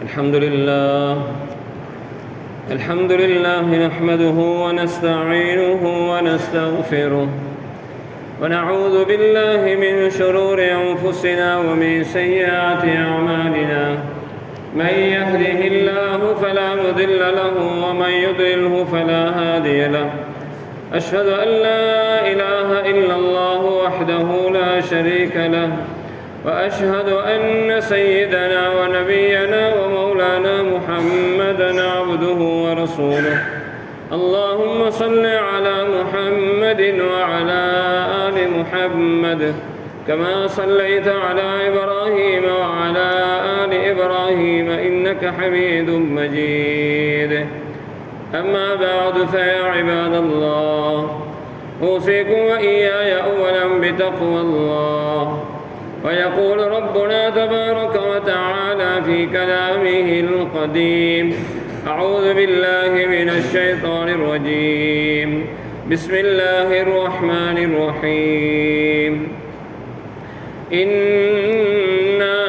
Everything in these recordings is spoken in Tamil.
الحمد لله نحمده ونستعينه ونستغفره ونعوذ بالله من شرور أنفسنا ومن سيئات أعمالنا. من يهده الله فلا مضل له ومن يضلله فلا هادي له. أشهد أن لا إله إلا الله وحده لا شريك له، وأشهد أن سيدنا ونبينا ومولانا محمدا عبده ورسوله. اللهم صل على محمد وعلى آل محمد كما صليت على إبراهيم وعلى آل إبراهيم إنك حميد مجيد. أما بعد فيا عباد الله، أوصيكم وإياي أولا بتقوى الله. ويقول ربنا تبارك وتعالى في كلامه القديم: أعوذ بالله من الشيطان الرجيم، بسم الله الرحمن الرحيم. إنا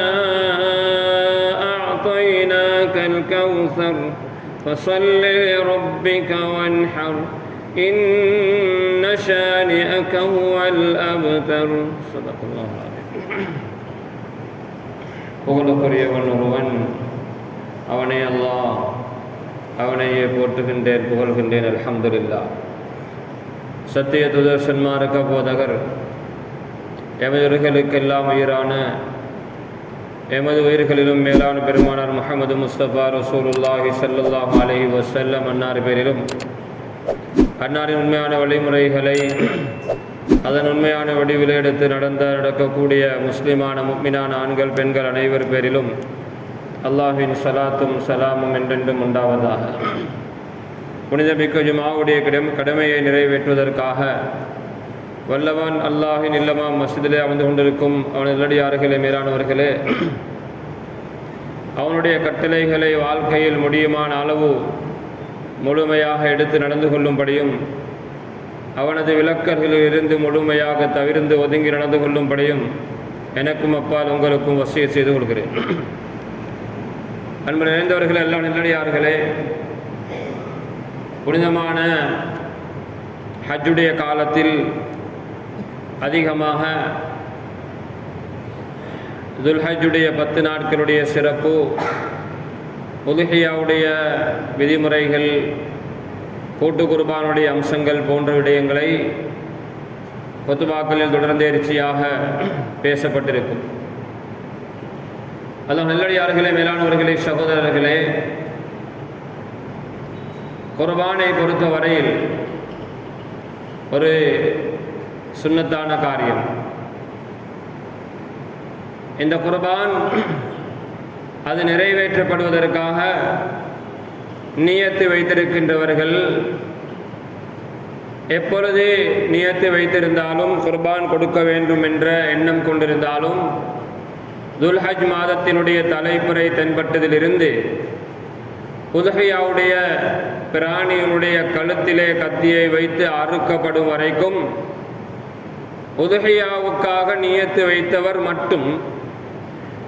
أعطيناك الكوثر فصل لربك وانحر إن شانئك هو الأبتر. صدق الله العظيم. புகழுக்குரியவன் ஒருவன், அவனே அல்லாஹ். அவனையே போற்றுகின்றேன், புகழ்கின்றேன். அல்ஹம்துலில்லாஹ். சத்திய தூதர் சன்மார்க்க போதகர் எமதுகளுக்கெல்லாம் உயிரான எமது உயிர்களிலும் மேலான பெருமானார் முஹம்மது முஸ்தபா ரசூலுல்லாஹி ஸல்லல்லாஹு அலைஹி வஸல்லம் அன்னார் பேரிலும், அன்னாரின் உண்மையான வழிமுறைகளை அதன் உண்மையான வடிவில் எடுத்து நடக்கக்கூடிய முஸ்லிமான முஃமினான ஆண்கள் பெண்கள் அனைவர் பேரிலும் அல்லாஹ்வின் ஸலாத்தும் ஸலாமும் என்றென்றும் உண்டாவதாக. புனிதமிக்க ஜுமாவுடைய கடமையை நிறைவேற்றுவதற்காக வல்லவன் அல்லாஹின் இல்லமாம் மஸ்ஜிதிலே அமர்ந்து கொண்டிருக்கும் அவனது நல்லடியார்களே, மேலானவர்களே, அவனுடைய கட்டளைகளை வாழ்க்கையில் முடியுமான அளவு முழுமையாக எடுத்து நடந்து கொள்ளும்படியும், அவனது விலக்கல்களில் இருந்து முழுமையாக தவிர்ந்து ஒதுங்கி நடந்து கொள்ளும்படியும் எனக்கும் அப்பால் உங்களுக்கும் வசியத் செய்து கொள்கிறேன். அன்பு நிறைந்தவர்களே, எல்லாம் நல்லடியார்களே, புனிதமான ஹஜ்ஜுடைய காலத்தில் அதிகமாக துல்ஹஜ்ஜுடைய 10 நாட்களுடைய சிறப்பு, உதுஹியாவுடைய விதிமுறைகள், கூட்டு குர்பானுடைய அம்சங்கள் போன்ற விடயங்களை குத்துபாக்களில் தொடர்ந்தேர்ச்சியாக பேசப்பட்டிருக்கும். அல்லாஹ் நல்லடியார்களே, மேலானவர்களே, சகோதரர்களே, குர்பானை பொறுத்த வரையில் ஒரு சுன்னத்தான காரியம். இந்த குர்பான் அது நிறைவேற்றப்படுவதற்காக நியத்து வைத்திருக்கின்றவர்கள் எப்பொழுது நியத்து வைத்திருந்தாலும், குர்பான் கொடுக்க வேண்டும் என்ற எண்ணம் கொண்டிருந்தாலும், துல்ஹஜ் மாதத்தினுடைய தலைப்புறை தென்பட்டதிலிருந்து உதுஹியாவுடைய பிராணியினுடைய கழுத்திலே கத்தியை வைத்து அறுக்கப்படும் வரைக்கும் உதுஹியாவுக்காக நியத்து வைத்தவர் மட்டும்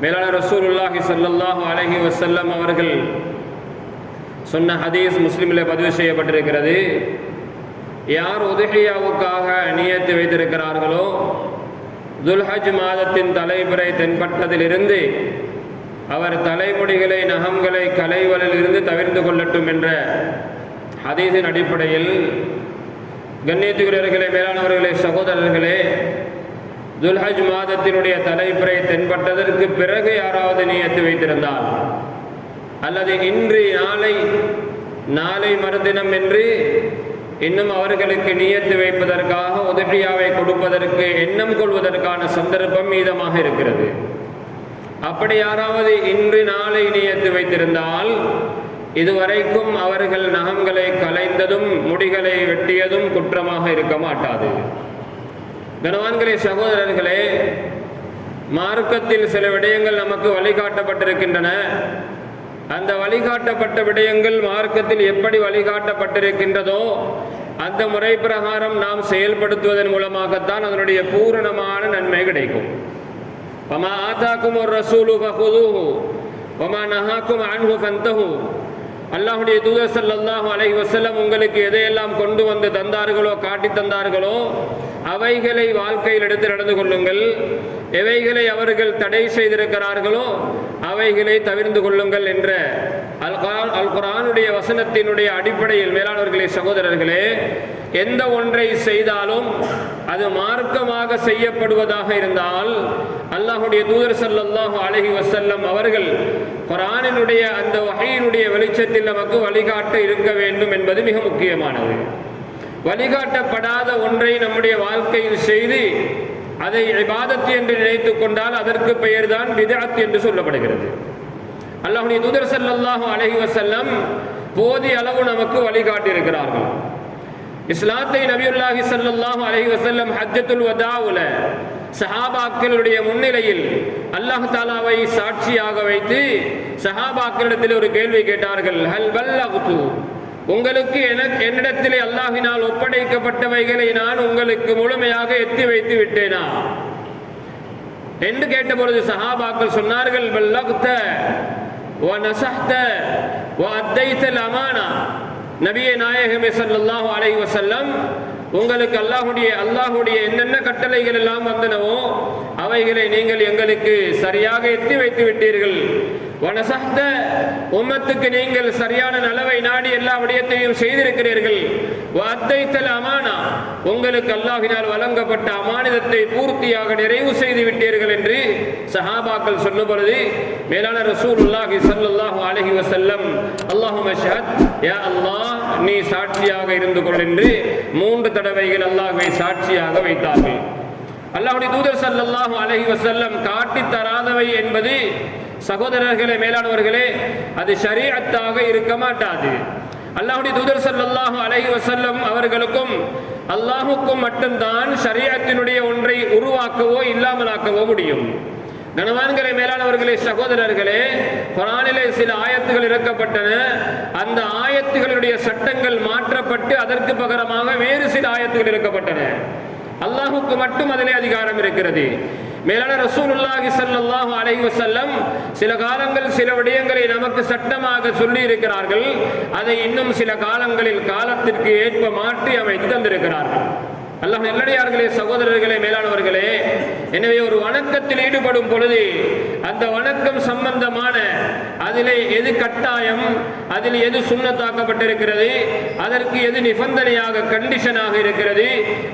மேலான ரசூலுல்லாஹி ஸல்லல்லாஹு அலைஹி வஸல்லம் அவர்கள் சொன்ன ஹதீஸ் முஸ்லிமில் பதிவு செய்யப்பட்டிருக்கிறது. யார் உதுஹியாவுக்காக நியத்து வைத்திருக்கிறார்களோ, துல்ஹஜ் மாதத்தின் தலைப்புறை தென்பட்டதிலிருந்து அவர் தலைமுடிகளை, நகங்களை களைவலில் இருந்து தவிர்த்து கொள்ளட்டும் என்ற ஹதீஸின் அடிப்படையில், கண்ணியத்துக்குரியவர்களே, மேலானவர்களே, சகோதரர்களே, துல்ஹஜ் மாதத்தினுடைய தலைப்புறை தென்பட்டதற்கு பிறகு யாராவது நியத்து வைத்திருந்தால், அல்லது இன்று நாளை மறுதினம் என்று இன்னும் அவர்களுக்கு நியத்து வைப்பதற்காக உதுஹியாவை கொடுப்பதற்கு எண்ணம் கொள்வதற்கான சந்தர்ப்பம் மீதமாக இருக்கிறது. அப்படி யாராவது இன்று நாளை நியத்து வைத்திருந்தால், இதுவரைக்கும் அவர்கள் நகங்களை களைந்ததும் முடிகளை வெட்டியதும் குற்றமாக இருக்க மாட்டாது. கனவான்களே, சகோதரர்களே, மார்க்கத்தில் சில விடயங்கள் நமக்கு வழிகாட்டப்பட்டிருக்கின்றன. அந்த வழிகாட்டப்பட்ட விடயங்கள் மார்க்கத்தில் எப்படி வழிகாட்டப்பட்டிருக்கின்றதோ அந்த முறை பிரகாரம் நாம் செயல்படுத்துவதன் மூலமாகத்தான் அதனுடைய பூரணமான நன்மை கிடைக்கும். வமா நஹாக்கும் அன்ஹு ஃபன்தஹு. அல்லாஹ்வுடைய தூதர் ஸல்லல்லாஹு அலைஹி வஸல்லம் உங்களுக்கு எதையெல்லாம் கொண்டு வந்து தந்தார்களோ, காட்டி தந்தார்களோ, அவைகளை வாழ்க்கையில் எடுத்து நடந்து கொள்ளுங்கள். எவைகளை அவர்கள் தடை செய்திருக்கிறார்களோ அவைகளை தவிர்த்து கொள்ளுங்கள் என்ற அல் குர்ஆனுடைய வசனத்தினுடைய அடிப்படையில் மேலானவர்களே, சகோதரர்களே, எந்த ஒன்றை செய்தாலும் அது மார்க்கமாக செய்யப்படுவதாக இருந்தால் அல்லாஹ்வுடைய தூதர் ஸல்லல்லாஹு அலைஹி வஸல்லம் அவர்கள் குர்ஆனினுடைய அந்த வஹீயினுடைய வெளிச்சத்தில் நமக்கு வழிகாட்ட இருக்க வேண்டும் என்பது மிக முக்கியமானது. வழிகாட்டப்படாத ஒன்றை நம்முடைய வாழ்க்கையில் செய்து அதை இபாதத் என்று நினைத்துக் கொண்டால் அதற்கு பெயர்தான் பித்அத் என்று சொல்லப்படுகிறது. அல்லாஹ்வுடைய தூதர் ஸல்லல்லாஹு அலைஹி வஸல்லம் போதிய அளவு நமக்கு வழிகாட்டி இருக்கிறார்கள். இஸ்லாத்தை நபியுல்லாஹி ஸல்லல்லாஹு அலைஹி வஸல்லம் ஹஜ்ஜத்துல் வதாவுல சஹாபாக்களுடைய முன்னிலையில் அல்லாஹ் தஆலாவை சாட்சியாக வைத்து சஹாபாக்களிடத்தில் ஒரு கேள்வி கேட்டார்கள். ஹல் பல்லக்து, உங்களுக்கு என்னிடத்திலே அல்லாஹ்வினால் ஒப்படைக்கப்பட்டவைகளை நான் உங்களுக்கு முழுமையாக எத்தி வைத்து விட்டேனா என்று கேட்டபொழுது சஹாபாக்கள் சொன்னார்கள், பல்லக்த வ நஸஹ்த வ அத்தைத்தல் அமானா. நபியே நாயகமே ஸல்லல்லாஹு அலைஹி வஸல்லம், உங்களுக்கு அல்லாஹ்வுடைய என்னென்ன கட்டளைகள் எல்லாம் வந்தனவோ அவைகளை நீங்கள் எங்களுக்கு சரியாக எத்தி வைத்து விட்டீர்கள். வனசஹ்த, உம்மத்துக்கு நீங்கள் சரியான நலவை நாடி எல்லா விடயத்தையும் செய்திருக்கிறீர்கள். வஅத்தைத்தல் அமானா, உங்களுக்கு அல்லாஹ்வினால் வழங்கப்பட்ட அமானிதத்தை பூர்த்தியாக நிறைவு செய்து விட்டீர்கள் என்று சஹாபாக்கள் சொன்ன பொழுது மேலான ரசூலுல்லாஹி ஸல்லல்லாஹு அலைஹி வஸல்லம், அல்லாஹும்ம ஷஹத், யா அல்லாஹ், நீ சாட்சியாக இருந்து கொள் என்று 3 தடவைகள் அல்லாஹ்வை சாட்சியாக வைத்தார்கள். அல்லாஹ்வுடைய தூதர் ஸல்லல்லாஹு அலைஹி வஸல்லம் காட்டி தராதவை என்பது சகோதரர்களே, மேலானவர்களே, அது ஷரீஅத்தாக இருக்க மாட்டாது. அல்லாஹ்வுடைய தூதர் ஸல்லல்லாஹு அலைஹி வஸல்லம் அவர்களுக்கும் அல்லாஹுக்கும் மட்டும்தான் ஷரீஅத்தினுடைய ஒன்றை உருவாக்கவோ இல்லாமலாக்கவோ முடியும். கனவான்களே, மேலானவர்களே, சகோதரர்களே, குர்ஆனிலே சில ஆயத்துகள் இறக்கப்பட்டன. அந்த ஆயத்துகளுடைய சட்டங்கள் மாற்றப்பட்டு அதற்கு பகரமாக வேறு சில ஆயத்துகள் இறக்கப்பட்டன. அல்லாஹுக்கு மட்டும் அதிலே அதிகாரம் இருக்கிறது. மேலான ரசூலுல்லாஹி ஸல்லல்லாஹு அலைஹி வஸல்லம் சில காலங்கள் சில விடயங்களை நமக்கு சட்டமாக சொல்லி இருக்கிறார்கள். அதை இன்னும் சில காலங்களில் காலத்திற்கு ஏற்ப மாற்றி அமைத்து தந்திருக்கிறார்கள். அல்லாஹ் நல்லடியார்களே, சகோதரர்களே, மேலானவர்களே, எனவே ஒரு வணக்கத்தில் ஈடுபடும் பொழுது அந்த வணக்கம் சம்பந்தமான அதிலே எது கட்டாயம், அதில் எது சுன்னத்தாக்கப்பட்டிருக்கிறது, அதற்கு எது நிபந்தனையாக கண்டிஷனாக இருக்கிறது,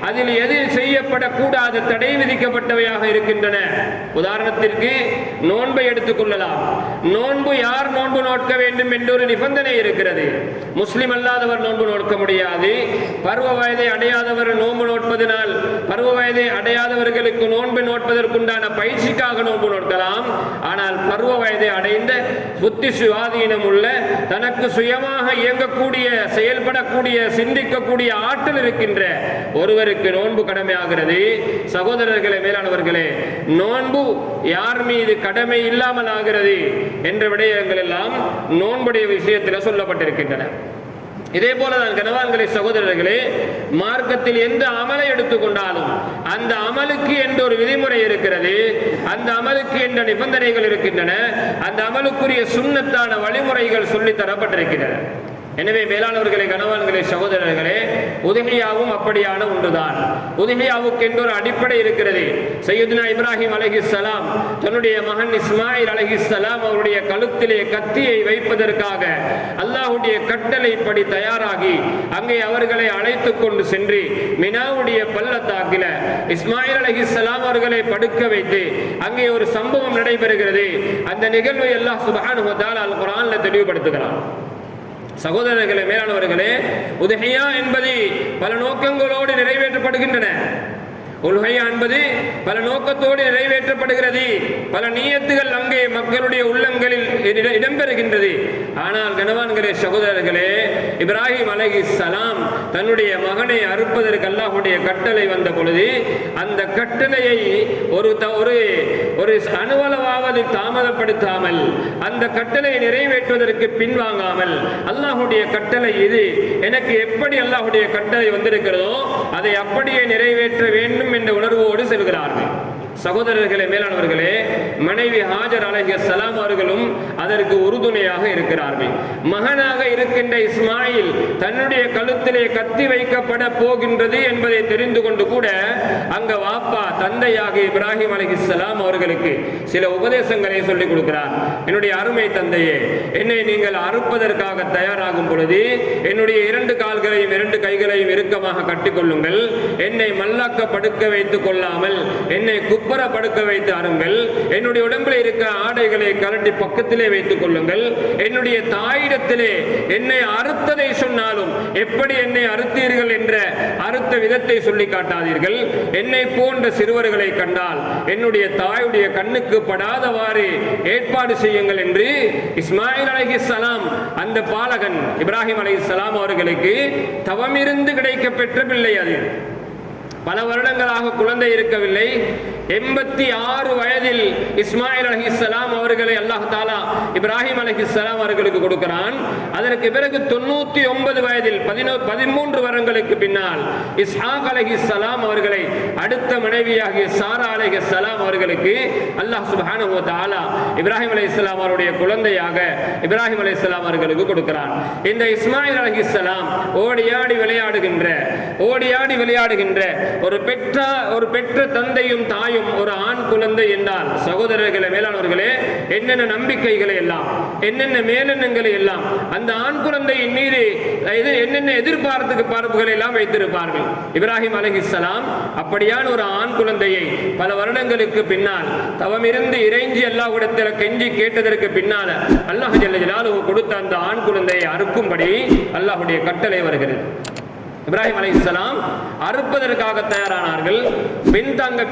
அதில் எது செய்யப்படக்கூடாத தடை விதிக்கப்பட்டவையாக இருக்கின்றன. உதாரணத்திற்கு நோன்பை எடுத்துக்கொள்ளலாம். நோன்பு யார் நோன்பு நோக்க வேண்டும் என்ற ஒரு நிபந்தனை இருக்கிறது. முஸ்லிம் அல்லாதவர் நோன்பு நோக்க முடியாது. பருவ வயதை அடையாதவர் நோன்பு நோட்பதனால் பருவ வயதை அடையாதவர்களுக்கு நோன்பு நோட்பதற்குண்டான பயிற்சிக்காக நோன்பு நோக்கலாம். ஆனால் பருவ வயதை அடைந்த புத்தி சுவாதீனம் உள்ள, தனக்கு சுயமாக இயங்கக்கூடிய, செயல்படக்கூடிய, சிந்திக்கக்கூடிய ஆற்றல் இருக்கின்ற ஒருவருக்கு நோன்பு கடமையாகிறது. சகோதரர்களே, மேலானவர்களே, நோன்பு யார் மீது கடமை இல்லாமல் ஆகிறது என்ற விடயங்கள் எல்லாம் நோன்புடைய விஷயத்தில் சொல்லப்பட்டிருக்கின்றன. இதே போலதான் கனவான்களே, சகோதரர்களே, மார்க்கத்தில் எந்த அமலை எடுத்துக்கொண்டாலும் அந்த அமலுக்கு என்ற ஒரு விதிமுறை இருக்கிறது. அந்த அமலுக்கு என்ற நிபந்தனைகள் இருக்கின்றன. அந்த அமலுக்குரிய சுன்னத்தான வழிமுறைகள் சொல்லி தரப்பட்டிருக்கின்றன. எனவே மேலானவர்களே, கனவான்களே, சகோதரர்களே, உதுஹியாவும் அப்படியான ஒன்றுதான். உதுஹியாவுக்கு என்ற ஒரு அடிப்படை இருக்கிறது. சையதுனா இப்ராஹிம் அலைஹிஸ்ஸலாம் தன்னுடைய மகன் இஸ்மாயில் அலைஹிஸ்ஸலாம் அவருடைய கழுத்திலே கத்தியை வைப்பதற்காக அல்லாஹ்வுடைய கட்டளைப்படி தயாராகி அங்கே அவர்களை அழைத்து கொண்டு சென்று மினாவுடைய பள்ளத்தாக்கில இஸ்மாயில் அலைஹிஸ்ஸலாம் அவர்களை படுக்க வைத்து அங்கே ஒரு சம்பவம் நடைபெறுகிறது. அந்த நிகழ்வை அல்லாஹ் சுப்ஹானஹு வ தஆலா அல் குர்ஆன்ல தெளிவுபடுத்துகிறான். சகோதரர்களே, மேலானவர்களே, உதுஹியா என்பது பல நோக்கங்களோடு நிறைவேற்றப்படுகின்றன. உல்ஹியா என்பது பல நோக்கத்தோடு நிறைவேற்றப்படுகிறது. பல நியத்துகள் அங்கே மக்களுடைய உள்ளங்களில் இடம்பெறுகின்றது. ஆனால் கனவான்களே, சகோதரர்களே, இப்ராஹிம் அலைஹிஸ்ஸலாம் தன்னுடைய மகனை அறுப்பதற்கு அல்லாஹ்வுடைய கட்டளை வந்த பொழுது அந்த கட்டளையை ஒரு அணுவளவாவது தாமதப்படுத்தாமல், அந்த கட்டளையை நிறைவேற்றுவதற்கு பின்வாங்காமல், அல்லாஹ்வுடைய கட்டளை இது, எனக்கு எப்படி அல்லாஹ்வுடைய கட்டளை வந்திருக்கிறதோ அதை அப்படியே நிறைவேற்ற வேண்டும் என்ற உணர்வோடு செல்கிறார்கள். சகோதரர்களே, மேலானவர்களே, மனைவி ஹாஜர் அலைஹிஸ்ஸலாம் அவர்களும் அதற்கு உறுதுணையாக இருக்கிறார்கள். மகனாக இருக்கின்ற இஸ்மாயில் தன்னுடைய கழுத்திலே கத்தி வைக்கப்பட போகின்றது என்பதை தெரிந்து கொண்டு கூட அங்க வாப்பா தந்தையாக இப்ராஹிம் அலைஹிஸ்ஸலாம் அவர்களுக்கு சில உபதேசங்களை சொல்லிக் கொடுக்கிறார். என்னுடைய அருமை தந்தையே, என்னை நீங்கள் அறுப்பதற்காக தயாராகும் பொழுது என்னுடைய 2 கால்களையும் 2 கைகளையும் இறுக்கமாக கட்டிக்கொள்ளுங்கள். என்னை மல்லாக்க படுக்க வைத்துக் கொள்ளாமல் என்னை குப்பர படுக்க வைத்து அருங்கள். என்னுடைய உடம்பில் இருக்கிற ஆடைகளை கரண்டி பக்கத்திலே வைத்துக் கொள்ளுங்கள். என்னுடைய தாயிடத்திலே என்னை அறுத்ததை சொன்னாலும் எப்படி என்னை அறுத்தீர்கள் என்ற அறுத்த விதத்தை சொல்லி காட்டாதீர்கள். என்னை போன்ற சிறுவர்களை கண்டால் என்னுடைய தாயுடைய கண்ணுக்கு படாதவாறு ஏற்பாடு செய்யுங்கள் என்று இஸ்மாயில் அலைஹிஸ்ஸலாம் அந்த பாலகன் இப்ராஹிம் அலைஹிஸ்ஸலாம் அவர்களுக்கு தவமிருந்து கிடைக்க பெற்ற பிள்ளை. அது பல வருடங்களாக குழந்தை இருக்கவில்லை. 86 வயதில் இஸ்மாயில் அலைஹிஸ்ஸலாம் அவர்களை அல்லாஹ் தஆலா இப்ராஹிம் அலைஹிஸ்ஸலாம் அவர்களுக்கு கொடுக்கிறான். அதற்கு பிறகு 99 வயதில் 13 வருடங்களுக்கு பின்னால் இஸ்ஹாக் அலைஹிஸ்ஸலாம் அவர்களை அடுத்த மனைவியாகிய சாரா அலைஹிஸ்ஸலாம் அவர்களுக்கு அல்லாஹ் சுப்ஹானஹு வ தஆலா இப்ராஹிம் அலைஹிஸ்ஸலாம் அவருடைய குழந்தையாக இப்ராஹிம் அலைஹிஸ்ஸலாம் அவர்களுக்கு கொடுக்கிறான். இந்த இஸ்மாயில் அலைஹிஸ்ஸலாம் ஓடியாடி விளையாடுகின்ற ஒரு பெற்ற தந்தையும் தாயும் ஒரு ஆண் குழந்தை என்றால் சகோதரர்களே, மேலானவர்களே, என்னென்ன நம்பிக்கைகளை எல்லாம் என்னென்ன மேலெண்ணங்களை எல்லாம் அந்த ஆண் குழந்தையின் மீது என்னென்ன எதிர்பார்ப்புகளை எல்லாம் வைத்திருப்பார்கள். இப்ராஹிம் அலைஹிஸ்ஸலாம் அப்படியான ஒரு ஆண் குழந்தையை பல வருடங்களுக்கு பின்னால் தவமிருந்து இறைஞ்சி அல்லாஹ்விடத்தில் கெஞ்சி கேட்டதற்கு பின்னால அல்லாஹ் ஜல்ல ஜலாலுஹு கொடுத்த அந்த ஆண் குழந்தையை அறுக்கும்படி அல்லாஹ்வுடைய கட்டளை வருகிறது. இப்ராஹிம் அலைஹிஸ்ஸலாம் அறுப்பதற்காக தயாரானார்கள்.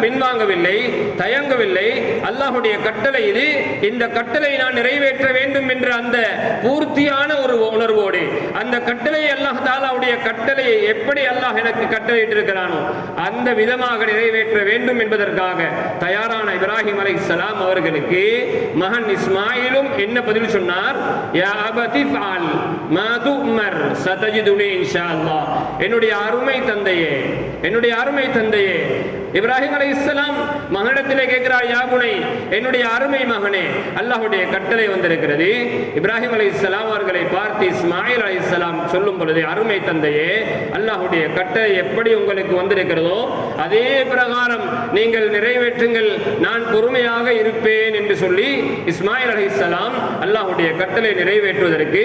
பின்வாங்கவில்லை, தயங்கவில்லை. அல்லாஹ்வுடைய கட்டளை இது. இந்த கட்டளை நான் நிறைவேற்ற வேண்டும் என்ற அந்த பூர்த்தியான ஒரு உணர்வோடு அந்த கட்டளை அல்லாஹ் தஆலாவுடைய கட்டளையை எப்படி அல்லாஹ் எனக்கு கட்டளையிட்டிருக்கிறானோ அந்த விதமாக நிறைவேற்ற வேண்டும் என்பதற்காக தயாரான இப்ராஹிம் அலைஹிஸ்ஸலாம் அவர்களுக்கு மகன் இஸ்மாயிலும் என்ன பதில் சொன்னார்? யா அபதி ஃபஅல் மா துமர் சதஜிதுனி இன்ஷாஅல்லாஹ். என்னுடைய அருமை தந்தையே, இப்ராஹிம் அலைஹிஸ்ஸலாம் மகனிடத்திலே கேட்கிறார், யா புனை, என்னுடைய அருமை மகனே, அல்லாஹ்வுடைய கட்டளை வந்திருக்கிறது. இப்ராஹிம் அலைஹிஸ்ஸலாம் அவர்களை பார்த்து இஸ்மாயில் அலைஹிஸ்ஸலாம் சொல்லும் பொழுது, அருமை தந்தையே, அல்லாஹ்வுடைய கட்டளை எப்படி உங்களுக்கு வந்திருக்கிறதோ அதே பிரகாரம் நீங்கள் நிறைவேற்றுங்கள், நான் பொறுமையாக இருப்பேன் என்று சொல்லி இஸ்மாயில் அலைஹிஸ்ஸலாம் அல்லாஹ்வுடைய கட்டளை நிறைவேற்றுவதற்கு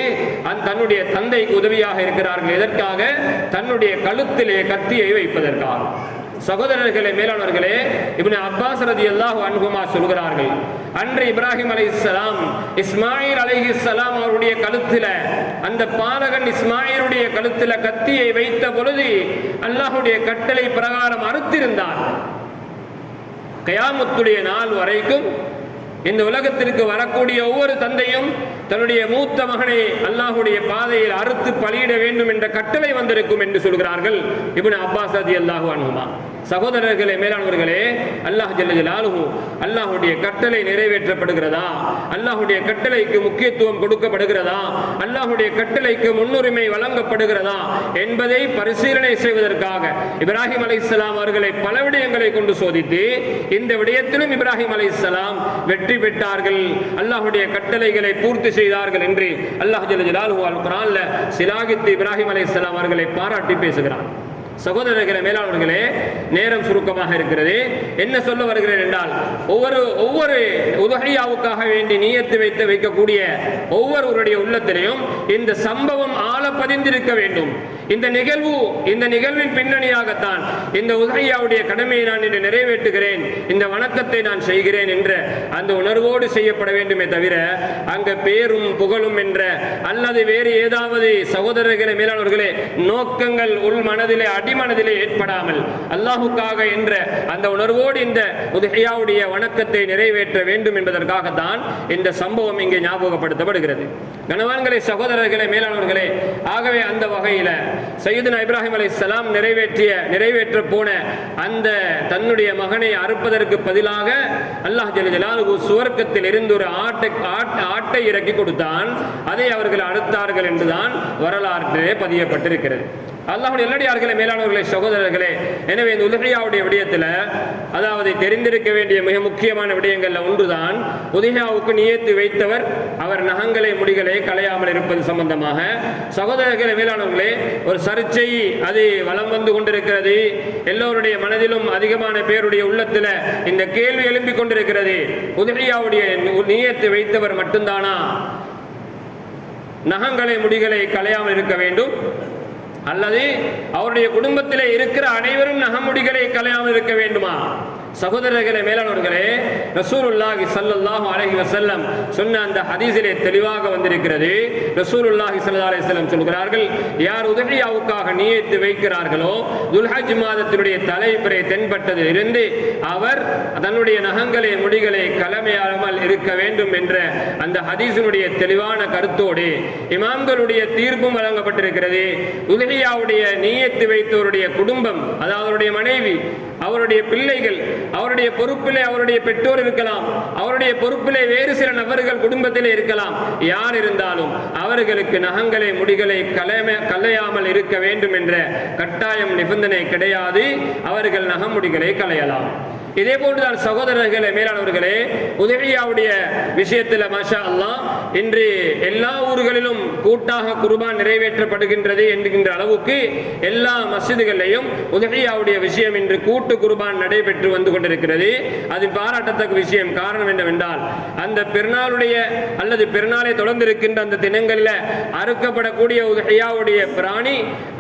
தன்னுடைய தந்தைக்கு உதவியாக இருக்கிறார்கள். எதற்காக? தன்னுடைய கழுத்திலே கத்தியை வைப்பதற்காக. சகோதரர்களே, மேலானவர்களே, இப்னு அப்பாஸ் ரலியல்லாஹு அன்ஹுமா சொல்கிறார்கள், அன்று இப்ராஹிம் அலைஹிஸ்ஸலாம் இஸ்மாயில் அலைஹிஸ்ஸலாம் அவருடைய கழுத்தில அந்த பாலகன் இஸ்மாயிலுடைய கழுத்தில கத்தியை வைத்த பொழுது அல்லாஹ்வுடைய கட்டளை பிரகாரம் அறுத்திருந்தார். கியாமத்துடைய நாள் வரைக்கும் இந்த உலகத்திற்கு வரக்கூடிய ஒவ்வொரு தந்தையும் தன்னுடைய மூத்த மகனை அல்லாஹ்வுடைய பாதையில் அறுத்து பலியிட வேண்டும் என்ற கட்டளை வந்திருக்கும் என்று சொல்கிறார்கள் இப்னு அப்பாஸ் ரலியல்லாஹு அன்ஹுமா. சகோதரர்களே, மேலானவர்களே, அல்லாஹ் ஜல்ல ஜலாலுஹு அல்லாஹ்வுடைய கட்டளை நிறைவேற்றப்படுகிறதா? அல்லாஹ்வுடைய கட்டளைக்கு முக்கியத்துவம் கொடுக்கப்படுகிறதா? அல்லாஹ்வுடைய கட்டளைக்கு முன்னுரிமை வழங்கப்படுகிறதா என்பதை பரிசீலனை செய்வதற்காக இப்ராஹிம் அலைஹிஸ்ஸலாம் அவர்களை பல விடயங்களை கொண்டு சோதித்து இந்த விடயத்திலும் இப்ராஹிம் அலைஹிஸ்ஸலாம் வெற்றி பெற்றார்கள், அல்லாஹ்வுடைய கட்டளைகளை பூர்த்தி செய்தார்கள் என்று அல்லாஹ் ஜல்ல ஜலாலுஹு அல் குர்ஆன்ல சிலாகித்து இப்ராஹிம் அலைஹிஸ்ஸலாம் அவர்களை பாராட்டி பேசுகிறார். சகோதரர்களே, மேலானவர்களே, நேரம் சுருக்கமாக இருக்கிறது. என்ன சொல்ல வருகிறேன் என்றால், ஒவ்வொரு உதஹியாவுக்காக வேண்டி நியத்து வைக்கக்கூடிய ஒவ்வொருவருடைய உள்ளத்திலையும் இந்த சம்பவம் ஆழ பதிந்திருக்க வேண்டும். இந்த நிகழ்வின் பின்னணியாகத்தான் இந்த உதஹியாவுடைய கடமையை நான் இன்று நிறைவேற்றுகிறேன், இந்த வணக்கத்தை நான் செய்கிறேன் என்ற அந்த உணர்வோடு செய்யப்பட வேண்டுமே தவிர அங்க பேரும் புகழும் என்ற அல்லது வேறு ஏதாவது சகோதரர்களே, மேலானவர்களே, நோக்கங்கள் உள் மனதிலே அடிமனதிலே ஏற்படாமல் அல்லாஹுக்காக என்ற அந்த உணர்வோடு இந்த உதஹியாவுடைய வணக்கத்தை நிறைவேற்ற வேண்டும் என்பதற்காகத்தான் இந்த சம்பவம் இங்கே ஞாபகப்படுத்தப்படுகிறது. கணவான்களே, சகோதரர்களே, மேலானவர்களே, ஆகவே அந்த வகையில சையதுனா இப்ராஹிம் அலைஹிஸ்ஸலாம் நிறைவேற்ற போன அந்த தன்னுடைய மகனை அறுப்பதற்கு பதிலாக அல்லாஹ் ஜல்ல ஜலாலுஹு சுவர்க்கத்தில் இருந்து ஒரு ஆட்டை இறக்கி கொடுத்தான். அதை அவர்கள் அறுத்தார்கள் என்றுதான் வரலாற்றிலே பதியப்பட்டிருக்கிறது. அல்லாஹ்வுடைய நல்லடியார்களே, மேலானவர்களே, சகோதரர்களே, எனவே இந்த உதஹியாவுடைய விடயத்தில் அதாவது தெரிந்திருக்க வேண்டிய மிக முக்கியமான விடயங்கள்ல ஒன்றுதான் உதஹியாவுக்கு நியத்து வைத்தவர் அவர் நகங்களை முடிகளை களையாமல் இருப்பது சம்பந்தமாக. சகோதரர்களே மேலானவர்களே, ஒரு சர்ச்சை அது வலம் வந்து கொண்டிருக்கிறது. எல்லோருடைய மனதிலும் அதிகமான பேருடைய உள்ளத்தில் இந்த கேள்வி எழும்பிக் கொண்டிருக்கிறது, உதஹியாவுடைய நியத்து வைத்தவர் மட்டும்தானா நகங்களை முடிகளை களையாமல் இருக்க வேண்டும், அல்லது அவருடைய குடும்பத்தில் இருக்கிற அனைவரும் நகமுடிகளை களையாமல் இருக்க வேண்டுமா? சகோதரர்களே மேலானவர்களே, ரசூலுல்லாஹி ஸல்லல்லாஹு அலைஹி வஸல்லம் சொன்ன அந்த ஹதீஸிலே தெளிவாக வந்திருக்கிறது. ரசூலுல்லாஹி ஸல்லல்லாஹு அலைஹி வஸல்லம் சொல்கிறார்கள், யார் உதஹியாவுக்காக நியத்து வைக்கிறார்களோ துல்ஹஜ் மாதத்தினுடைய தலைப்பிறை தென்பட்டதில் இருந்து அவர் தன்னுடைய நகங்களை முடிகளை கலமையாமல் இருக்க வேண்டும் என்ற அந்த ஹதீஸினுடைய தெளிவான கருத்தோடு இமாம்களுடைய தீர்ப்பும் வழங்கப்பட்டிருக்கிறது. உதஹியாவுடைய நியத்து வைத்தவருடைய குடும்பம், அதாவது அவருடைய மனைவி, அவருடைய பிள்ளைகள், அவருடைய பொறுப்பிலே அவருடைய பெற்றோர் இருக்கலாம், அவருடைய பொறுப்பிலே வேறு சில நபர்கள் குடும்பத்திலே இருக்கலாம், யார் இருந்தாலும் அவர்களுக்கு நகங்களை முடிகளை களையாமல் இருக்க வேண்டும் என்ற கட்டாயம் நிபந்தனை கிடையாது. அவர்கள் நகமுடிகளை களையலாம். இதே போன்றுதான் சகோதரர்களே மேலானவர்களே, உதஹியாவுடைய விஷயத்தில் மாஷா அல்லாஹ் இன்று எல்லா ஊர்களிலும் கூட்டாக குர்பான் நிறைவேற்றப்படுகின்றது என்கின்ற அளவுக்கு எல்லா மஸ்ஜிதுகளிலும் உதஹியாவுடைய விஷயம் இன்று கூட்டு குர்பான் நடைபெற்று வந்து கொண்டிருக்கிறது. அது பாராட்டத்தக்க விஷயம். காரணம் என்னவென்றால், அந்த பெருநாளுடைய அல்லது பெருநாளை தொடர்ந்து இருக்கின்ற அந்த தினங்களில் அறுக்கப்படக்கூடிய உதஹியாவுடைய பிராணி,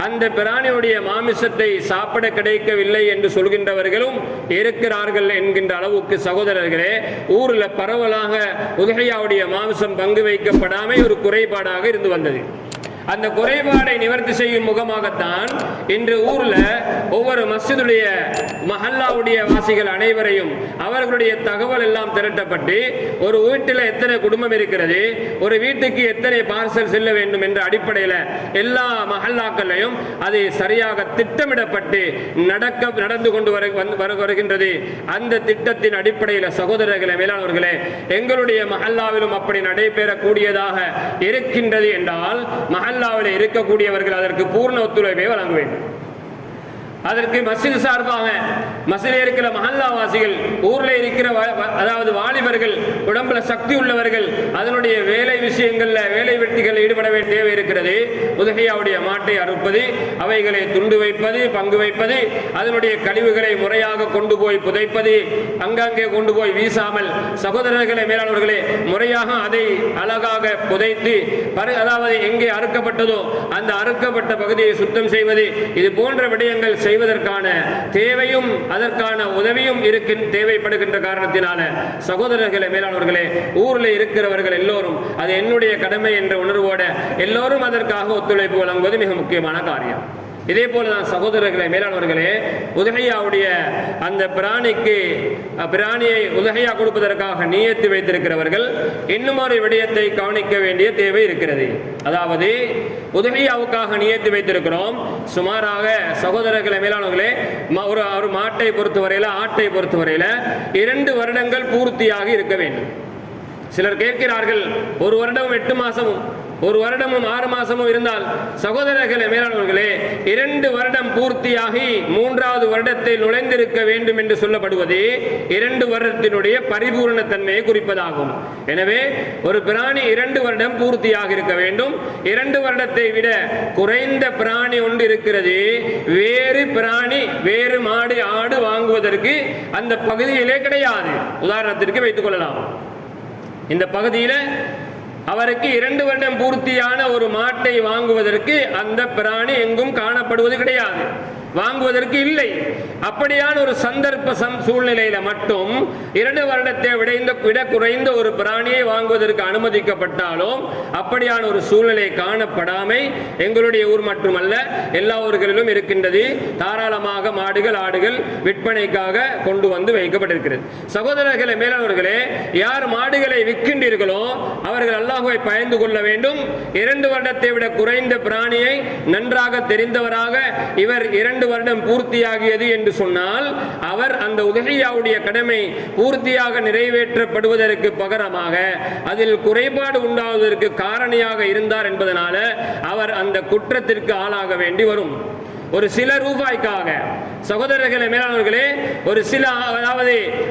அந்த பிராணியுடைய மாமிசத்தை சாப்பிட கிடைக்கவில்லை என்று சொல்கின்றவர்களும் இருக்கிறார்கள் என்கின்ற அளவுக்கு சகோதரர்களே, ஊரில் பரவலாக உதஹியாவுடைய மாமிசம் பங்கு வைக்கப்படாமல் ஒரு குறைபாடாக இருந்து வந்தது. அந்த குறைபாடை நிவர்த்தி செய்யும் முகமாகத்தான் இன்று ஊர்ல ஒவ்வொரு மஸ்ஜிதுடைய மஹல்லாவுடைய வாசிகள் அனைவரையும் அவர்களுடைய தகவல் எல்லாம் திரட்டப்பட்டு ஒரு வீட்டில் எத்தனை குடும்பம் இருக்கிறது, ஒரு வீட்டுக்கு எத்தனை பார்சல் செல்ல வேண்டும் என்ற அடிப்படையில் எல்லா மஹல்லாக்களையும் அது சரியாக திட்டமிடப்பட்டு நடந்து கொண்டு வருகின்றது. அந்த திட்டத்தின் அடிப்படையில் சகோதரர்களே மேலானவர்களே, எங்களுடைய மஹல்லாவிலும் அப்படி நடைபெறக்கூடியதாக இருக்கின்றது என்றால் மஹல்லாவில் இருக்கக்கூடியவர்கள் அதற்கு பூர்ண ஒத்துழைப்பை வழங்க வேண்டும். அதற்கு மஸ்ஜித் சார்பாக மஸ்ஜிதில் இருக்கிற மஹல்லாவாசிகள், ஊரில் இருக்கிற அதாவது வாலிபர்கள், உடம்புல சக்தி உள்ளவர்கள் அதனுடைய வேலை விஷயங்கள்ல வேலை வெட்டிகள் ஈடுபட வேண்டிய தேவை இருக்கிறது. உதஹியாவுடைய மாட்டை அறுப்பது, அவைகளை துண்டு வைப்பது, பங்கு வைப்பது, அதனுடைய கழிவுகளை முறையாக கொண்டு போய் புதைப்பது, அங்கங்கே கொண்டு போய் வீசாமல் சகோதரர்களே மேலானவர்களே முறையாக அதை அழகாக புதைத்து அதாவது எங்கே அறுக்கப்பட்டதோ அந்த அறுக்கப்பட்ட பகுதியை சுத்தம் செய்வது, இது போன்ற விடயங்கள் செய்வதற்கான தேவையும் அதற்கான உதவியும் தேவைப்படுகின்ற காரணத்தினால சகோதரர்களே மேலானவர்களே, ஊரில் இருக்கிறவர்கள் எல்லோரும் அது என்னுடைய கடமை என்ற உணர்வோட எல்லோரும் அதற்காக ஒத்துழைப்பு வழங்குவது மிக முக்கியமான காரியம். இதே போலதான் சகோதரர்களே மேலானவர்களே, உதஹியாவுடைய அந்த பிராணியை உதஹியா கொடுப்பதற்காக நியத்து வைத்திருக்கிறவர்கள் இன்னும் ஒரு விடயத்தை கவனிக்க வேண்டிய தேவை இருக்கிறது. அதாவது உதஹியாவுக்காக நியத்து வைத்திருக்கிறோம். சுமாராக சகோதரர்களே மேலானவர்களே, ஒரு மாட்டை பொறுத்தவரையில ஆட்டை பொறுத்தவரையில 2 வருடங்கள் பூர்த்தியாக இருக்க வேண்டும். சிலர் கேட்கிறார்கள், 1 வருடம் 8 மாசமும் 1 வருடமும் 6 மாசமும் இருந்தால் சகோதரர்களே மேலானவர்களே, 2 வருடம் பூர்த்தியாகி 3வது வருடத்தில் நுழைந்திருக்க வேண்டும் என்று சொல்லப்படுவது 2 வருடத்தினுடைய பரிபூர்ணத்தன்மையை குறிப்பதாகும். எனவே ஒரு பிராணி 2 வருடம் பூர்த்தியாக இருக்க வேண்டும். 2 வருடத்தை விட குறைந்த பிராணி ஒன்று இருக்கிறது. வேறு பிராணி, வேறு மாடு ஆடு வாங்குவதற்கு அந்த பகுதியிலே கிடையாது. உதாரணத்திற்கு வைத்துக் கொள்ளலாம், இந்த பகுதியில் அவருக்கு 2 வருடம் பூர்த்தியான ஒரு மாட்டை வாங்குவதற்கு அந்த பிராணி எங்கும் காணப்படுவது கிடையாது, வாங்குவதற்கு இல்லை. அப்படியான ஒரு சந்தர்ப்ப சூழ்நிலையில மட்டும் 2 வருடத்தை விட குறைந்த ஒரு பிராணியை வாங்குவதற்கு அனுமதிக்கப்பட்டாலும் அப்படியான ஒரு சூழ்நிலை காணப்படாமை எங்களுடைய ஊர் மட்டுமல்ல எல்லா ஊர்களிலும் இருக்கின்றது. தாராளமாக மாடுகள் ஆடுகள் விற்பனைக்காக கொண்டு வந்து வைக்கப்பட்டிருக்கிறது. சகோதரர்களே மேலானவர்களே, யார் மாடுகளை விற்கின்றீர்களோ அவர்கள் அல்லாஹ்வை பயந்து கொள்ள வேண்டும். 2 வருடத்தை விட குறைந்த பிராணியை நன்றாக தெரிந்தவராக இவர் 2 வருடம் பூர்த்தியாகியது என்று சொன்னால் அவர் அந்த உதஹியாவுடைய கடமை பூர்த்தியாக நிறைவேற்றப்படுவதற்கு பகரமாக அதில் குறைபாடு உண்டாவதற்கு காரணியாக இருந்தார் என்பதனால அவர் அந்த குற்றத்திற்கு ஆளாக வேண்டி வரும். ஒரு சில ரூபாய்க்காக, சகோதரர்களே மேலானவர்களே,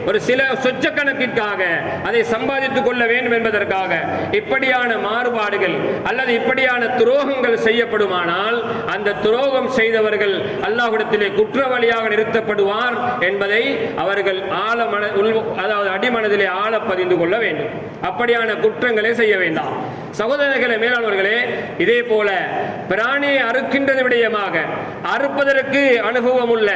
ஒரு சில சொச்ச கணக்கிற்காக அதை சம்பாதித்துக் கொள்ள வேண்டும் என்பதற்காக இப்படியான மாறுபாடுகள் அல்லது இப்படியான துரோகங்கள் செய்யப்படுமானால் அந்த துரோகம் செய்தவர்கள் அல்லாஹ்விடத்திலே குற்றவாளியாக நிறுத்தப்படுவார் என்பதை அவர்கள் அதாவது அடிமனதிலே ஆழ பதிந்து கொள்ள வேண்டும். அப்படியான குற்றங்களை செய்ய வேண்டாம். சகோதரர்களே மேலானவர்களே, இதே போல பிராணியை அறுக்கின்றது விடயமாக அறுப்பதற்கு அனுபவம் உள்ள,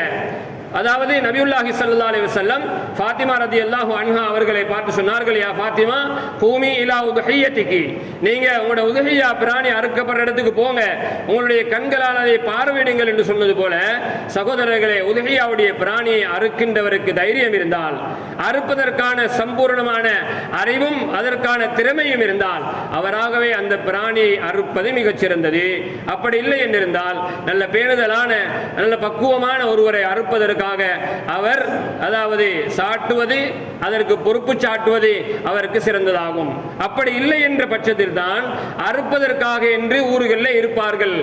அதாவது நபியுல்லாஹி ஸல்லல்லாஹு அலைஹி வஸல்லம் ஃபாத்திமா ரலியல்லாஹு அன்ஹா அவர்களை பார்த்து சொன்னார்கள், யா ஃபாத்திமா கூமி இலா உதுஹியத்திகி, நீங்க உங்களோட உதுஹியா பிராணி அறுக்கப்படுற இடத்துக்கு போங்க, உங்களுடைய கண்களால் அதை பார்வையிடுங்கள் என்று சொன்னது போல, சகோதரர்களே, உதுஹியாவுடைய பிராணியை அறுக்கின்றவருக்கு தைரியம் இருந்தால், அறுப்பதற்கான சம்பூர்ணமான அறிவும் அதற்கான திறமையும் இருந்தால் அவராகவே அந்த பிராணியை அறுப்பது மிகச் சிறந்தது. அப்படி இல்லை என்றிருந்தால் நல்ல பேணுதலான நல்ல பக்குவமான ஒருவரை அறுப்பதற்கு அவர் அதாவது சாட்டுவது, அதற்கு பொறுப்பு சாட்டுவது அவருக்கு சிறந்ததாகும். அப்படி இல்லை என்ற பட்சத்தில் தான் அறுப்பதற்காக என்று ஊர்களில் இருப்பார்கள்,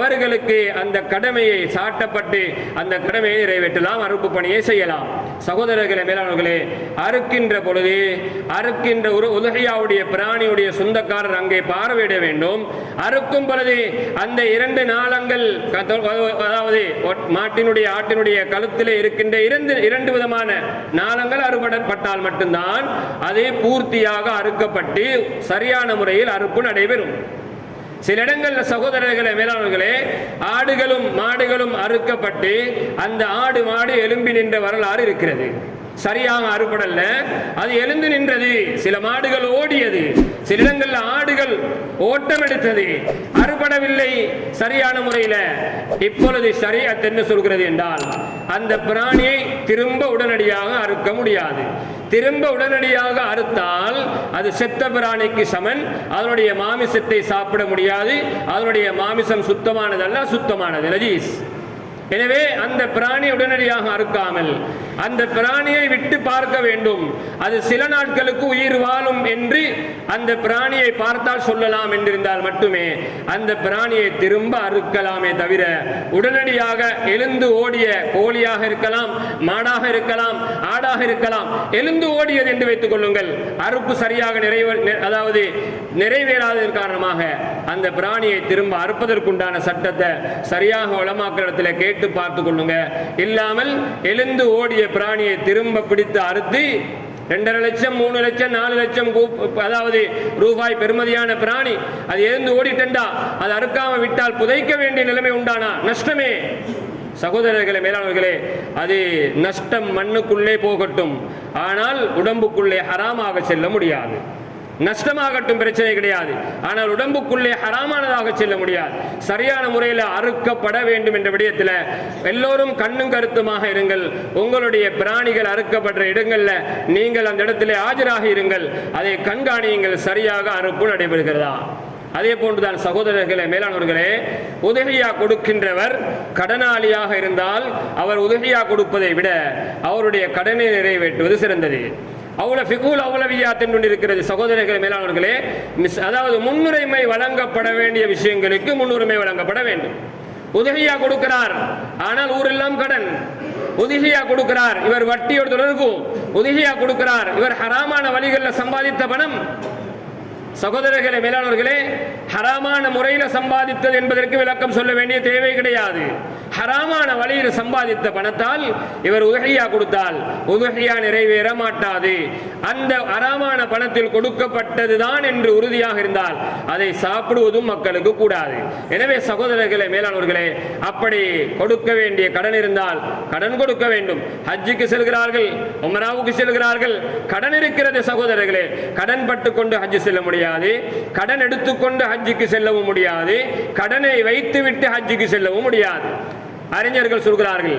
அவர்களுக்கு அந்த கடமையை சாட்டப்பட்டு அந்த கடமையை நிறைவேற்றலாம், அறுப்பு பணியை செய்யலாம். சகோதரர்களே மேலானவர்களே, அறுக்கின்ற பொழுது அறுக்கின்ற ஒரு உதுஹியாவுடைய பிராணியுடைய சொந்தக்காரர் அங்கே பார்வையிட வேண்டும். அறுக்கும் பொழுது அந்த 2 நாளங்கள், அதாவது மாட்டினுடைய ஆட்டினுடைய கழுத்திலே இருக்கின்ற 2 விதமான நாளங்கள் அறுபடப்பட்டால் மட்டும்தான் அது பூர்த்தியாக அறுக்கப்பட்டு சரியான முறையில் அறுப்பு நடைபெறும். சில இடங்களில் சகோதரர்களே மேலானவர்களே, ஆடுகளும் மாடுகளும் அறுக்கப்பட்டு அந்த ஆடு மாடு எலும்பி நின்ற வரலாறு இருக்கிறது. சரியாக அறுபடல்ல, அது எழுந்து நின்றது. சில மாடுகள் ஓடியது, சில இடங்களில் ஆடுகள் ஓட்டம் எடுத்தது, அறுபடவில்லை சரியான முறையில். இப்பொழுது ஷரீஅத் என்ன சொல்கிறது என்றால், அந்த பிராணியை திரும்ப உடனடியாக அறுக்க முடியாது. திரும்ப உடனடியாக அறுத்தால் அது செத்த பிராணிக்கு சமன், அதனுடைய மாமிசத்தை சாப்பிட முடியாது. அதனுடைய மாமிசம் சுத்தமானதல்ல, சுத்தமானது நஜீஸ். எனவே அந்த பிராணி உடனடியாக அறுக்காமல் அந்த பிராணியை விட்டு பார்க்க வேண்டும். அது சில நாட்களுக்கு உயிர் வாழும் என்று அந்த பிராணியை பார்த்தால் சொல்லலாம் என்றிருந்தால் மட்டுமே அந்த பிராணியை திரும்ப அறுக்கலாமே தவிர, உடனடியாக எழுந்து ஓடிய கோழியாக இருக்கலாம், மாடாக இருக்கலாம், ஆடாக இருக்கலாம், எழுந்து ஓடியது என்று வைத்துக் கொள்ளுங்கள், அறுப்பு சரியாக நிறைவேறாததன் காரணமாக அந்த பிராணியை திரும்ப அறுப்பதற்குண்டான சட்டத்தை சரியாக உலமாக்களிடத்தில் கேட்டு பார்த்துக் கொள்ளுங்க. இல்லாமல் எழுந்து ஓடிய பிராணியை திரும்ப பிடித்து அறுத்து 2.5 லட்சம் 3 லட்சம் 4 லட்சம் அதாவது ரூபாய் பெறுமதியான பிராணி அது எழுந்து ஓடிட்டா அது அறுக்காம விட்டால் புதைக்க வேண்டிய நிலைமை உண்டானா நஷ்டமே. சகோதரர்களே மேலானவர்களே, அது நஷ்டம் மண்ணுக்குள்ளே போகட்டும், ஆனால் உடம்புக்குள்ளே ஹராமாக செல்ல முடியாது. நஷ்டமாகட்டும் பிரச்சனை கிடையாது, ஆனால் உடம்புக்குள்ளே ஹராமானதாக செல்ல முடியாது. சரியான முறையில் அறுக்கப்பட வேண்டும் என்ற விடயத்தில் எல்லோரும் கண்ணும் கருத்துமாக இருங்கள். உங்களுடைய பிராணிகள் அறுக்கப்படுற இடங்கள்ல நீங்கள் அந்த இடத்திலே ஆஜராக இருங்கள், அதை கண்காணியுங்கள், சரியாக அறுப்பு நடைபெறுகிறதா. அதே போன்றுதான் சகோதரர்களே மேலானவர்களே, உதவியா கொடுக்கின்றவர் கடனாளியாக இருந்தால் அவர் உதவியா கொடுப்பதை விட அவருடைய கடனை நிறைவேற்றுவது சிறந்தது. இருக்கிறது சகோதரர்களே மேலானவர்களே, அதாவது முன்னுரிமை வழங்கப்பட வேண்டிய விஷயங்களுக்கு முன்னுரிமை வழங்கப்பட வேண்டும். உதவியா கொடுக்கிறார், ஆனால் ஊரெல்லாம் கடன். உதவியா கொடுக்கிறார், இவர் வட்டியோடு தொடர்பு. உதவியா கொடுக்கிறார், இவர் ஹராமான வழிகளில் சம்பாதித்த பணம். சகோதரர்களே மேலானவர்களே, ஹராமான முறையில் சம்பாதித்தது என்பதற்கு விளக்கம் சொல்ல வேண்டிய தேவை கிடையாது. ஹராமான வழியில் சம்பாதித்த பணத்தால் இவர் உதஹியா கொடுத்தால் உதஹியா நிறைவேற மாட்டாது. அந்த ஹராமான பணத்தில் கொடுக்கப்பட்டதுதான் என்று உறுதியாக இருந்தால் அதை சாப்பிடுவதும் மக்களுக்கு கூடாது. எனவே சகோதரர்களே மேலானவர்களே, அப்படி கொடுக்க வேண்டிய கடன் இருந்தால் கடன் கொடுக்க வேண்டும். ஹஜ்ஜுக்கு செல்கிறார்கள், உம்ராவுக்கு செல்கிறார்கள், கடன் இருக்கிறது சகோதரர்களே. கடன் பட்டு கொண்டு ஹஜ் செல்ல முடியாது, கடன் எடுத்துக்கொண்டு ஹஜ்ஜுக்கு செல்லவும் முடியாது, கடனை வைத்துவிட்டு ஹஜ்ஜுக்கு செல்லவும் முடியாது. அறிஞர்கள் சொல்கிறார்கள்,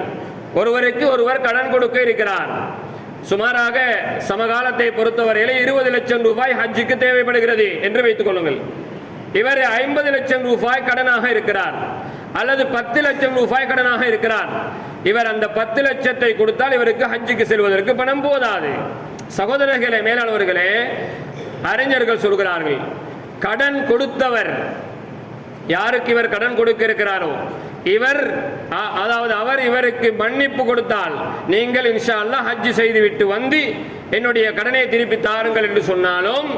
ஒருவருக்கு ஒருவர் கடன் கொடுக்க இருக்கிறார். சுமாராக சமகாலத்தை பொறுத்தவரையில் 20 லட்சம் ரூபாய் ஹஜ்ஜுக்கு தேவைப்படுகிறது என்று வைத்துக் கொள்ளுங்கள். இவர் 50 லட்சம் ரூபாய் கடனாக இருக்கிறார், அல்லது 10 லட்சம் ரூபாய் கடனாக இருக்கிறார். இவர் அந்த 10 லட்சத்தை கொடுத்தால் இவருக்கு ஹஜ்ஜுக்கு செல்வதற்கு பணம் போதாது. சகோதரர்களே மேலானவர்களே, அறிஞர்கள் சொல்கிறார்கள், கடன் கொடுத்தவர் யாருக்கு இவர் கடன் கொடுக்க இருக்கிறாரோ இவர் அதாவது அவர் இவருக்கு மன்னிப்பு கொடுத்தால், நீங்கள் இன்ஷா அல்லாஹ் ஹஜ் செய்துவிட்டு வந்து என்னுடைய கடனை திருப்பி தாருங்கள் என்று சொன்னாலும்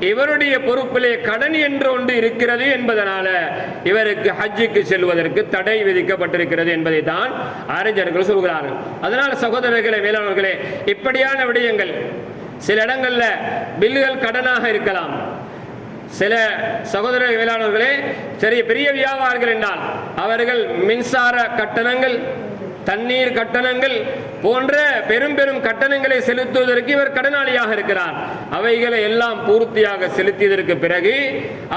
இவருடைய பொறுப்பிலே கடன் என்று ஒன்று இருக்கிறது என்பதனால இவருக்கு ஹஜ்ஜுக்கு செல்வதற்கு தடை விதிக்கப்பட்டிருக்கிறது என்பதை தான் அறிஞர்கள் சொல்கிறார்கள். அதனால் சகோதரர்களே, மேலானவர்களே, இப்படியான விடயங்கள் சில இடங்கள்ல பில்லுகள் கடனாக இருக்கலாம். சில சகோதர வேளாளர்களே, சரி பெரிய வியாபாரிகள் என்றால் அவர்கள் மின்சார கட்டணங்கள், தண்ணீர் கட்டணங்கள் போன்ற பெரும் பெரும் கட்டணங்களை செலுத்துவதற்கு இவர் கடனாளியாக இருக்கிறார். அவைகளை எல்லாம் பூர்த்தியாக செலுத்தியதற்கு பிறகு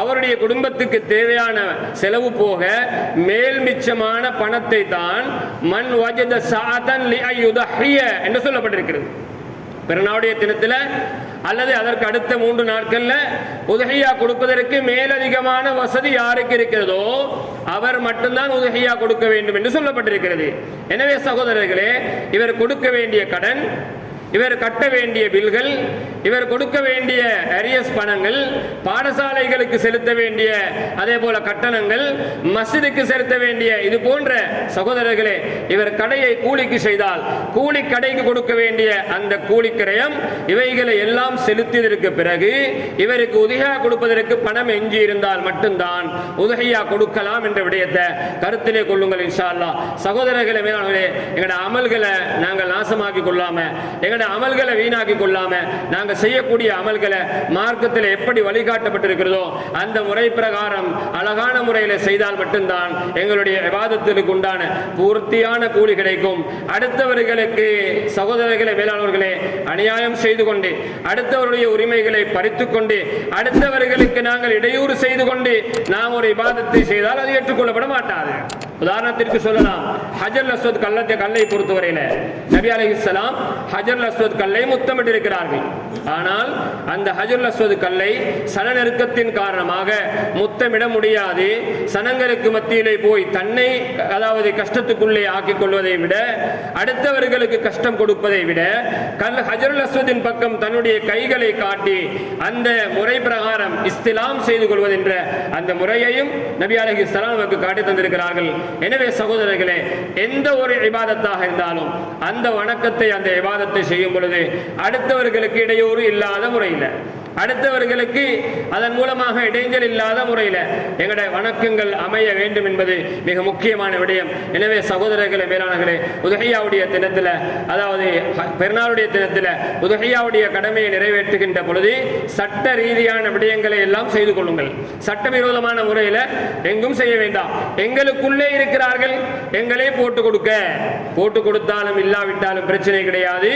அவருடைய குடும்பத்துக்கு தேவையான செலவு போக மேல் மிச்சமான பணத்தை தான் மன் வஜத சாதன் லியுதஹிய என்று சொல்லப்பட்டிருக்கிறது. பெருநாளுடைய தினத்தில் அல்லது அதற்கு அடுத்த 3 நாட்கள்ல உதஹியா கொடுப்பதற்கு மேலதிகமான வசதி யாருக்கு இருக்கிறதோ அவர் மட்டும்தான் உதஹியா கொடுக்க வேண்டும் என்று சொல்லப்பட்டிருக்கிறது. எனவே சகோதரர்களே, இவர் கொடுக்க வேண்டிய கடன், இவர் கட்ட வேண்டிய பில்கள், இவர் கொடுக்க வேண்டிய அரியஸ் பணங்கள், பாடசாலைகளுக்கு செலுத்த வேண்டிய அதே போல கட்டணங்கள், மஸ்ஜிதுக்கு செலுத்த வேண்டிய இது போன்ற சகோதரர்களே, இவர் கடையை கூலிக்கு செய்தால் கூலி கடைக்கு கொடுக்க வேண்டிய அந்த கூலிக்கிரயம் இவைகளை எல்லாம் செலுத்தியதற்கு பிறகு இவருக்கு உதஹியா கொடுப்பதற்கு பணம் எஞ்சி இருந்தால் மட்டும்தான் உதஹியா கொடுக்கலாம் என்ற விடயத்தை கருத்திலே கொள்ளுங்கள் இன்ஷா அல்லாஹ். சகோதரர்களே, மேலானவர்களே, எங்களோட அமல்களை நாங்கள் நாசமாக்கி கொள்ளாம, எங்களோட அமல்களை வீணாக்கி கொள்ளாம, நாங்கள் செய்யக்கூடிய அமல்களை மார்க்கத்தில் எப்படி வழிகாட்டப்பட்டிருக்கிறதோ அந்த முறை பிரகாரம் அழகான முறையில் செய்தால் மட்டும்தான் எங்களுடைய இபாதத்திற்கு உண்டான பூர்த்தியான கூலி கிடைக்கும். அடுத்தவர்களுக்கு சகோதரர்களே, மேலானவர்களே, அநியாயம் செய்து கொண்டு அடுத்தவருடைய உரிமைகளை பறித்துக் கொண்டு அடுத்தவர்களுக்கு நாங்கள் இடையூறு செய்து கொண்டு நாம் ஒரு இபாதத்தை செய்தால் அது ஏற்றுக்கொள்ளப்பட மாட்டாது. உதாரணத்திற்கு சொல்லலாம், ஹஜர் அஸ்வத் கல்லை பொறுத்தவரையில நபி அலைஹிஸ்ஸலாம் ஹஜர் அஸ்வத் கல்லை முத்தமிட்டிருக்கிறார்கள். ஆனால் அந்த ஹஜர் அஸ்வத் கல்லை சன நெருக்கத்தின் காரணமாக முத்தமிட முடியாது. சனங்களுக்கு மத்தியிலே போய் தன்னை அதாவது கஷ்டத்துக்குள்ளே ஆக்கிக் கொள்வதை விட, அடுத்தவர்களுக்கு கஷ்டம் கொடுப்பதை விட ஹஜர் அஸ்வதின் பக்கம் தன்னுடைய கைகளை காட்டி அந்த முறை பிரகாரம் இஸ்திலாம் செய்து கொள்வதென்ற அந்த முறையையும் நபி அலைஹிஸ்ஸலாம் நமக்கு காட்டி தந்திருக்கிறார்கள். எனவே சகோதரர்களே, எந்த ஒரு இபாதத்தாக இருந்தாலும் அந்த வணக்கத்தை, அந்த இபாதத்தை செய்யும் பொழுது அடுத்தவர்களுக்கு இடையூறு இல்லாத முறையில், அடுத்தவர்களுக்கு அதன் மூலமாக இடைஞ்சல் இல்லாத முறையில் எங்களுடைய வணக்கங்கள் அமைய வேண்டும் என்பது மிக முக்கியமான விடயம். எனவே சகோதரர்களே, மேலானவர்களே, உதஹியாவுடைய தினத்தில், அதாவது பெருநாளுடைய தினத்தில் உதஹியாவுடைய கடமையை நிறைவேற்றுகின்ற பொழுது சட்ட ரீதியான விடயங்களை எல்லாம் செய்து கொள்ளுங்கள். சட்டவிரோதமான முறையில் எங்கும் செய்ய வேண்டாம். எங்களுக்குள்ளே இருக்கிறார்கள், எங்களே போட்டு கொடுத்தாலும் இல்லாவிட்டாலும் பிரச்சனை கிடையாது.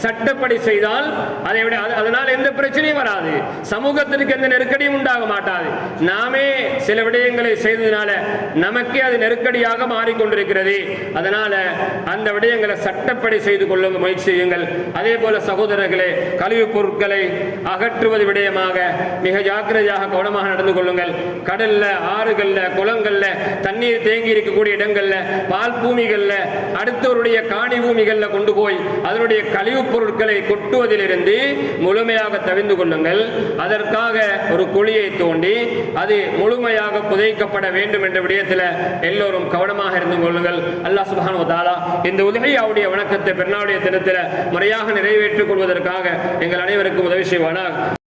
சட்டப்படி செய்தால் அதை விட அதனால் எந்த பிரச்சனையும் வராது. சமூகத்திற்கு எந்த நெருக்கடியும் உண்டாக மாட்டாது. நாமே சில விடயங்களை செய்ததுனால நமக்கே அது நெருக்கடியாக மாறிக்கொண்டிருக்கிறது. அதனால அந்த விடயங்களை சட்டப்படி செய்து கொள்ள முயற்சி செய்யுங்கள். அதே போல சகோதரர்களே, கழிவுப் பொருட்களை அகற்றுவது விடயமாக மிக ஜாக்கிரதையாக கவனமாக நடந்து கொள்ளுங்கள். கடல்ல, ஆறுகள்ல, குளங்கள்ல, தண்ணீர் தேங்கி இருக்கக்கூடிய இடங்கள்ல, பால் பூமிகள்ல, அடுத்தவருடைய காணி பூமிகள்ல கொண்டு போய் அதனுடைய கழிவுப் பொருட்களை கொட்டுவதிலிருந்து முழுமையாக தவிர்த்து கொள்ளுங்கள். அதற்காக ஒரு குழியை தோண்டி அது முழுமையாக புதைக்கப்பட வேண்டும் என்ற விடயத்தில் எல்லோரும் கவனமாக இருந்து கொள்ளுங்கள். அல்லாஹ் சுப்ஹானஹு வ தஆலா இந்த உதஹியாவுடைய வணக்கத்தை பெருநாளுடைய தினத்தில் முறையாக நிறைவேற்றிக் கொள்வதற்காக எங்கள் அனைவருக்கும் உதவி செய்வானாக.